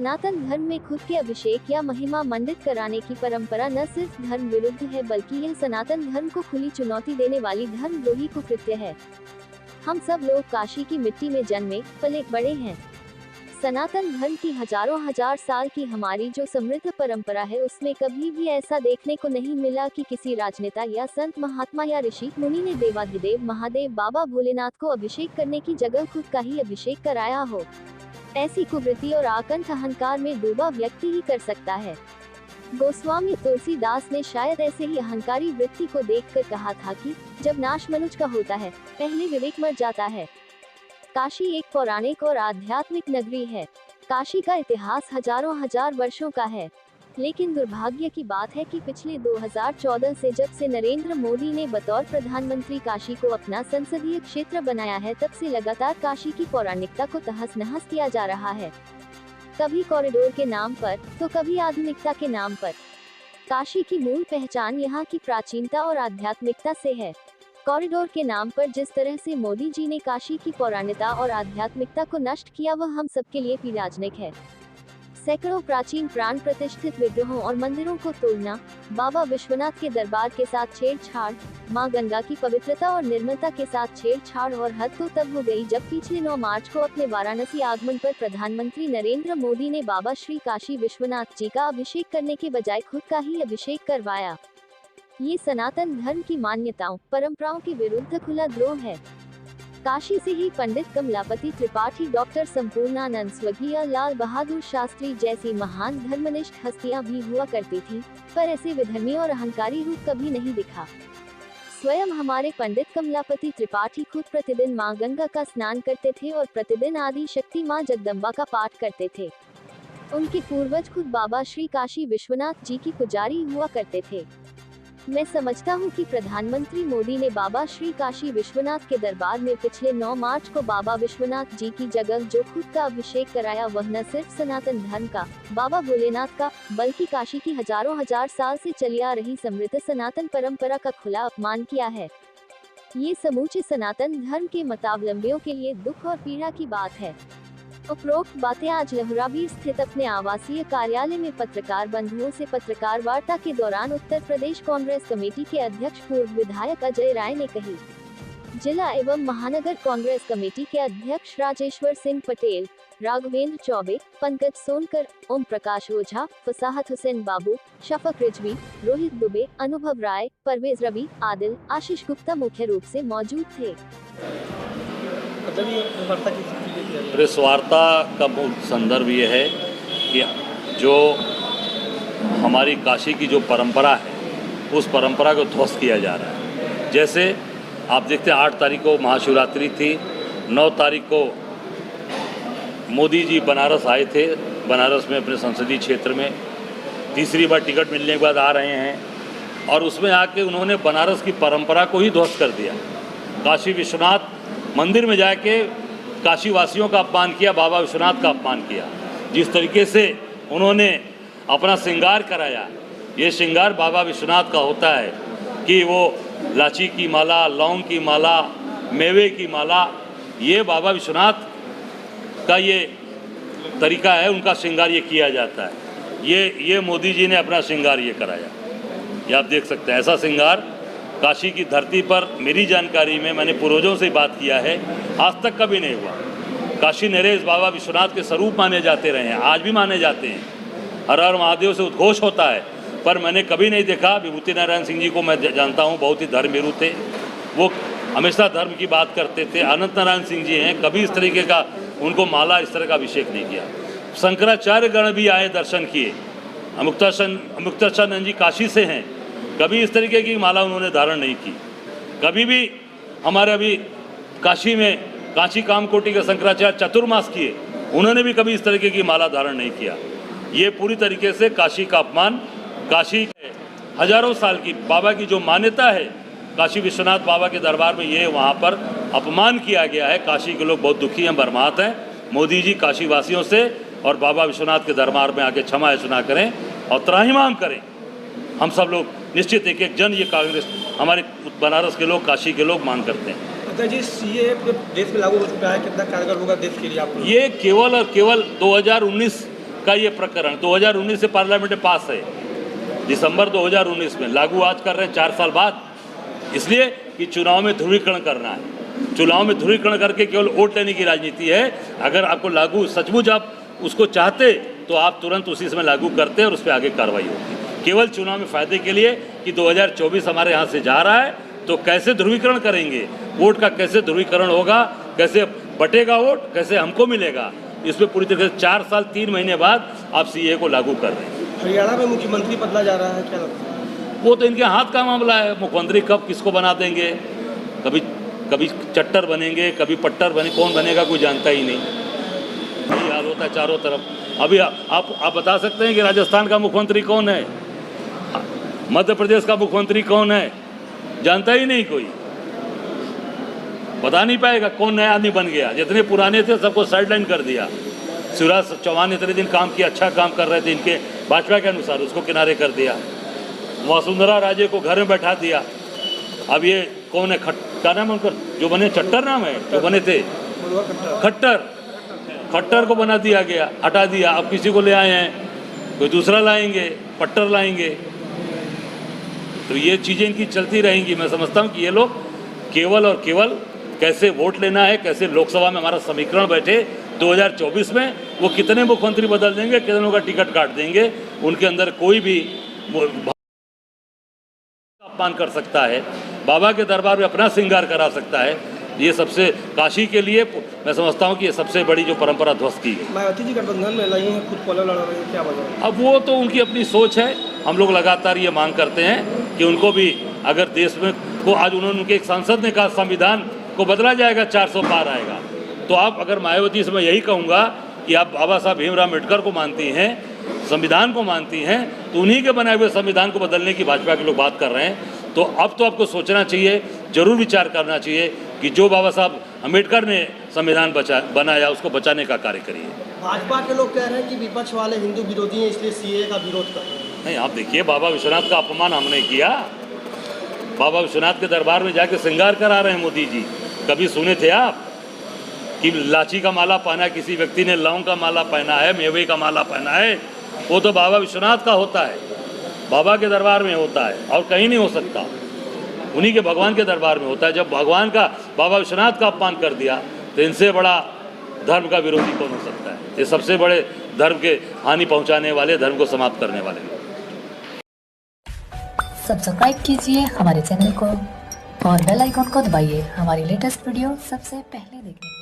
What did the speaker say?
सनातन धर्म में खुद के अभिषेक या महिमा मंडित कराने की परंपरा न सिर्फ धर्म विरुद्ध है बल्कि यह सनातन धर्म को खुली चुनौती देने वाली धर्मद्रोही कुकृत्य है। हम सब लोग काशी की मिट्टी में जन्मे पले बड़े हैं। सनातन धर्म की हजारों हजार साल की हमारी जो समृद्ध परंपरा है उसमें कभी भी ऐसा देखने को नहीं मिला कि किसी राजनेता या संत महात्मा या ऋषि मुनि ने देवाधिदेव महादेव बाबा भोलेनाथ को अभिषेक करने की जगह खुद का ही अभिषेक कराया हो। ऐसी कुवृत्ति और आकंठ अहंकार में डूबा व्यक्ति ही कर सकता है। गोस्वामी तुलसीदास ने शायद ऐसे ही अहंकारी वृत्ति को देखकर कहा था कि जब नाश मनुष्य का होता है पहले विवेक मर जाता है। काशी एक पौराणिक और आध्यात्मिक नगरी है। काशी का इतिहास हजारों हजार वर्षों का है, लेकिन दुर्भाग्य की बात है कि पिछले 2014 से जब से नरेंद्र मोदी ने बतौर प्रधानमंत्री काशी को अपना संसदीय क्षेत्र बनाया है तब से लगातार काशी की पौराणिकता को तहस नहस किया जा रहा है। कभी कॉरिडोर के नाम पर तो कभी आधुनिकता के नाम पर। काशी की मूल पहचान यहाँ की प्राचीनता और आध्यात्मिकता से है। कॉरिडोर के नाम पर जिस तरह से मोदी जी ने काशी की पौराणिकता और आध्यात्मिकता को नष्ट किया वह हम सबके लिए पीड़ाजनक है। सैकड़ों प्राचीन प्राण प्रतिष्ठित विग्रहों और मंदिरों को तोड़ना, बाबा विश्वनाथ के दरबार के साथ छेड़छाड़, मां गंगा की पवित्रता और निर्मलता के साथ छेड़छाड़ और हद तो तब हो गई जब पिछले 9 मार्च को अपने वाराणसी आगमन पर प्रधानमंत्री नरेंद्र मोदी ने बाबा श्री काशी विश्वनाथ जी का अभिषेक करने के बजाय खुद का ही अभिषेक करवाया। ये सनातन धर्म की मान्यताओं परंपराओं के विरुद्ध खुला द्रोह है। काशी से ही पंडित कमलापति त्रिपाठी, डॉक्टर संपूर्णानंद, स्वर्गीय लाल बहादुर शास्त्री जैसी महान धर्मनिष्ठ हस्तियां भी हुआ करती थी, पर ऐसे विधर्मी और अहंकारी रूप कभी नहीं दिखा। स्वयं हमारे पंडित कमलापति त्रिपाठी खुद प्रतिदिन मां गंगा का स्नान करते थे और प्रतिदिन आदि शक्ति मां जगदम्बा का पाठ करते थे। उनके पूर्वज खुद बाबा श्री काशी विश्वनाथ जी की पुजारी हुआ करते थे। मैं समझता हूं कि प्रधानमंत्री मोदी ने बाबा श्री काशी विश्वनाथ के दरबार में पिछले 9 मार्च को बाबा विश्वनाथ जी की जगह जो खुद का अभिषेक कराया वह न सिर्फ सनातन धर्म का, बाबा भोलेनाथ का, बल्कि काशी की हजारों हजार साल से चली आ रही समृद्ध सनातन परंपरा का खुला अपमान किया है। ये समूचे सनातन धर्म के मतावलंबियों के लिए दुख और पीड़ा की बात है। उपरोक्त बातें आज लहुराबीर स्थित अपने आवासीय कार्यालय में पत्रकार बंधुओं से पत्रकार वार्ता के दौरान उत्तर प्रदेश कांग्रेस कमेटी के अध्यक्ष पूर्व विधायक अजय राय ने कही। जिला एवं महानगर कांग्रेस कमेटी के अध्यक्ष राजेश्वर सिंह पटेल, राघवेंद्र चौबे, पंकज सोनकर, ओम प्रकाश ओझा, फसाहत हुसैन बाबू, शफक रिजवी, रोहित दुबे, अनुभव राय, परवेज रवि, आदिल, आशीष गुप्ता मुख्य रूप से मौजूद थे। प्रेस वार्ता का मूल संदर्भ ये है कि जो हमारी काशी की जो परंपरा है उस परंपरा को ध्वस्त किया जा रहा है। जैसे आप देखते हैं 8 तारीख को महाशिवरात्रि थी, 9 तारीख को मोदी जी बनारस आए थे, बनारस में अपने संसदीय क्षेत्र में तीसरी बार टिकट मिलने के बाद आ रहे हैं और उसमें आके उन्होंने बनारस की परंपरा को ही ध्वस्त कर दिया। काशी विश्वनाथ मंदिर में जाके काशी वासियों का अपमान किया, बाबा विश्वनाथ का अपमान किया। जिस तरीके से उन्होंने अपना श्रृंगार कराया, ये श्रृंगार बाबा विश्वनाथ का होता है कि वो लाची की माला, लौंग की माला, मेवे की माला, ये बाबा विश्वनाथ का ये तरीका है, उनका श्रृंगार ये किया जाता है। ये मोदी जी ने अपना श्रृंगार ये कराया। ये आप देख सकते हैं, ऐसा श्रृंगार काशी की धरती पर मेरी जानकारी में, मैंने पूर्वजों से बात किया है, आज तक कभी नहीं हुआ। काशी नरेश बाबा विश्वनाथ के स्वरूप माने जाते रहे हैं, आज भी माने जाते हैं। हर हर महादेव से उद्घोष होता है, पर मैंने कभी नहीं देखा। विभूति नारायण सिंह जी को मैं जानता हूँ, बहुत ही धर्मवीरू थे, वो हमेशा धर्म की बात करते थे। अनंत नारायण सिंह जी हैं, कभी इस तरीके का उनको माला इस तरह का अभिषेक नहीं किया। शंकराचार्य गण भी आए, दर्शन किए। मुक्ताचार्य जी काशी से हैं, कभी इस तरीके की माला उन्होंने धारण नहीं की। कभी भी हमारे अभी काशी में काशी कामकोटि के शंकराचार्य चतुर्मास किए, उन्होंने भी कभी इस तरीके की माला धारण नहीं किया। ये पूरी तरीके से काशी का अपमान, काशी के हजारों साल की बाबा की जो मान्यता है, काशी विश्वनाथ बाबा के दरबार में ये वहाँ पर अपमान किया गया है। काशी के लोग बहुत दुखी हैं, बर्माहत हैं। मोदी जी काशी वासियों से और बाबा विश्वनाथ के दरबार में आके क्षमा याचना करें और त्राहिमाम करें। हम सब लोग निश्चित एक जन ये कांग्रेस, हमारे बनारस के लोग, काशी के लोग मांग करते हैं। जी, ये देश में लागू हो चुका है, कितना कारगर होगा देश के लिए आप? ये केवल और केवल 2019 का ये प्रकरण 2019 से पार्लियामेंट में पास है, दिसंबर 2019 में, लागू आज कर रहे हैं 4 साल बाद, इसलिए कि चुनाव में ध्रुवीकरण करना है। चुनाव में ध्रुवीकरण करके केवल वोट लेने की राजनीति है। अगर आपको लागू सचमुच आप उसको चाहते तो आप तुरंत उसी समय लागू करते और उस पर आगे कार्रवाई होती। केवल चुनाव में फायदे के लिए कि 2024 हमारे यहाँ से जा रहा है तो कैसे ध्रुवीकरण करेंगे, वोट का कैसे ध्रुवीकरण होगा, कैसे बटेगा वोट, कैसे हमको मिलेगा, इस पर पूरी तरह से 4 साल 3 महीने बाद आप सीए को लागू कर रहे हैं। हरियाणा में मुख्यमंत्री बदला जा रहा है, क्या लगता है? वो तो इनके हाथ का मामला है। मुख्यमंत्री कब किसको बना देंगे, कभी चट्टर बनेंगे, कभी पट्टर बने, कौन बनेगा कोई जानता ही नहीं। यही हाल होता है चारों तरफ। अभी आप बता सकते हैं कि राजस्थान का मुख्यमंत्री कौन है, मध्य प्रदेश का मुख्यमंत्री कौन है, जानता ही नहीं कोई, बता नहीं पाएगा कौन नया आदमी बन गया। जितने पुराने थे सबको साइडलाइन कर दिया। शिवराज चौहान इतने दिन काम किया, अच्छा काम कर रहे थे इनके भाजपा के अनुसार, उसको किनारे कर दिया। वसुंधरा राजे को घर में बैठा दिया। अब ये कौन है, क्या नाम है उनका, जो बने चट्टर नाम है, जो बने थे खट्टर को बना दिया गया, हटा दिया। अब किसी को ले आए हैं, कोई दूसरा लाएंगे, पट्टर लाएंगे। तो ये चीज़ें इनकी चलती रहेंगी। मैं समझता हूँ कि ये लोग केवल और केवल कैसे वोट लेना है, कैसे लोकसभा में हमारा समीकरण बैठे 2024 में, वो कितने मुख्यमंत्री बदल देंगे, कितनों का टिकट काट देंगे, उनके अंदर कोई भी अपमान कर सकता है, बाबा के दरबार में अपना श्रृंगार करा सकता है। ये सबसे काशी के लिए मैं समझता हूँ कि ये सबसे बड़ी जो परंपरा ध्वस्त की गई। मायावती जी गठबंधन में लगी हैं, खुद पॉलर लड़ रही है, क्या वजह? अब वो तो उनकी अपनी सोच है। हम लोग लगातार ये मांग करते हैं कि उनको भी, अगर देश में को आज उनके एक सांसद ने कहा संविधान को बदला जाएगा, 400 पार आएगा, तो आप अगर मायावती से मैं यही कहूँगा कि आप बाबा साहब भीमराव अम्बेडकर को मानती हैं, संविधान को मानती हैं, तो उन्हीं के बनाए हुए संविधान को बदलने की भाजपा के लोग बात कर रहे हैं। तो अब तो आपको सोचना चाहिए, जरूर विचार करना चाहिए कि जो बाबा साहब अम्बेडकर ने संविधान बनाया उसको बचाने का कार्य करिए। भाजपा के लोग कह रहे हैं कि विपक्ष वाले हिंदू विरोधी हैं, इसलिए सीए का विरोध कर रहे हैं। नहीं, आप देखिए, बाबा विश्वनाथ का अपमान हमने किया। बाबा विश्वनाथ के दरबार में जाके श्रृंगार करा रहे हैं मोदी जी। कभी सुने थे आप कि लाची का माला पहना है किसी व्यक्ति ने, लौंग का माला पहना है, मेवे का माला पहना है? वो तो बाबा विश्वनाथ का होता है, बाबा के दरबार में होता है और कहीं नहीं हो सकता। उन्हीं के भगवान के दरबार में होता है। जब भगवान का, बाबा विश्वनाथ का अपमान कर दिया तो इनसे बड़ा धर्म का विरोधी कौन हो सकता है? ये सबसे बड़े धर्म के हानि पहुंचाने वाले, धर्म को समाप्त करने वाले लोग। सब्सक्राइब कीजिए हमारे चैनल को और बेल आइकॉन को दबाइए हमारी लेटेस्ट वीडियो सबसे पहले देखने के लिए।